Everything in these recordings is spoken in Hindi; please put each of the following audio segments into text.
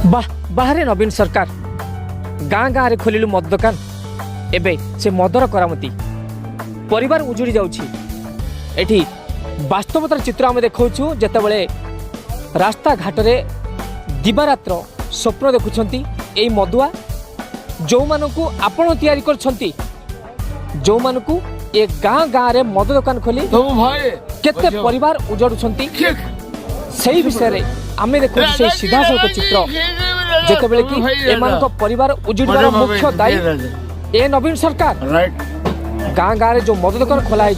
बाहर नवीन सरकार गाँ गाँव में खोलु मद दुकान एबे से मदर करामती परिवार उजुड़ी जाउछि। वास्तवतार चित्र आम देखा जितेबाला रास्ता घाट रे दिवारात्र स्वप्न देखुंट यही मदुआ जो मानू आपण तैयारी करछंती जो मानू ए गाँ गाँव में मद दुकान खोली केते परिवार उजाड़ुछंती सही विषय रे आमे देखु से सीधा सड़क चित्र जेतेबेले कि एमानक परिवार उजुड़बार मुख्य दायी ए नवीन सरकार गाँ गाँव में जो मद दुकान खोला है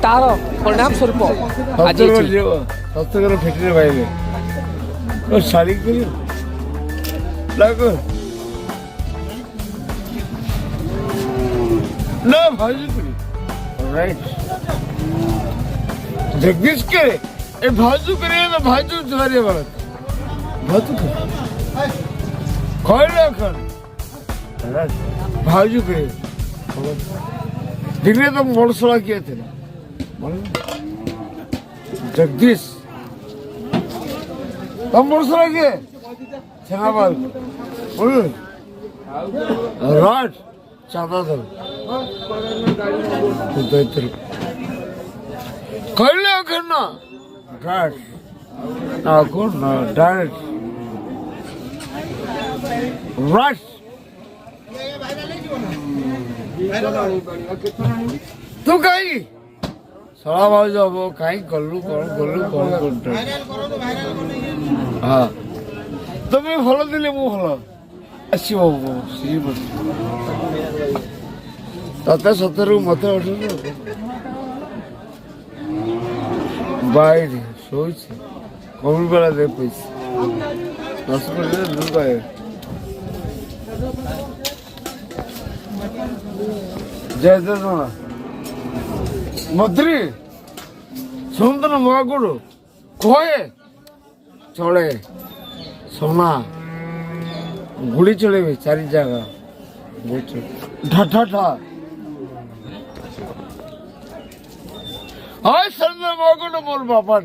तार परिणाम स्वरूप आज फैक्ट्री भाई शादी ना भाजी राइट जगदीश के ए भाजू करे ना भाजू तुम्हारे वाला भाजू खोले कर भाजू करे दिखने तो मोड़सड़ा किए थे जगदीश तुम मोड़सड़ा किए छाबाल बोल राज चादा दल खोले करना राज ना कौन ना डायरेक्ट राज तू कहीं सड़ा बाबू जब कहीं गलु कौन हाँ तुम्हें भल दिले मु भल आसो तते सतर मत बाहर शोच कमी बेला दे पैसा 10 मिनट जय मद्री सुंदर मगुड़ कहे चले सोना गुड़ी चले चारि जगह ढा ढा सुंदर मगुड़ मोर बापा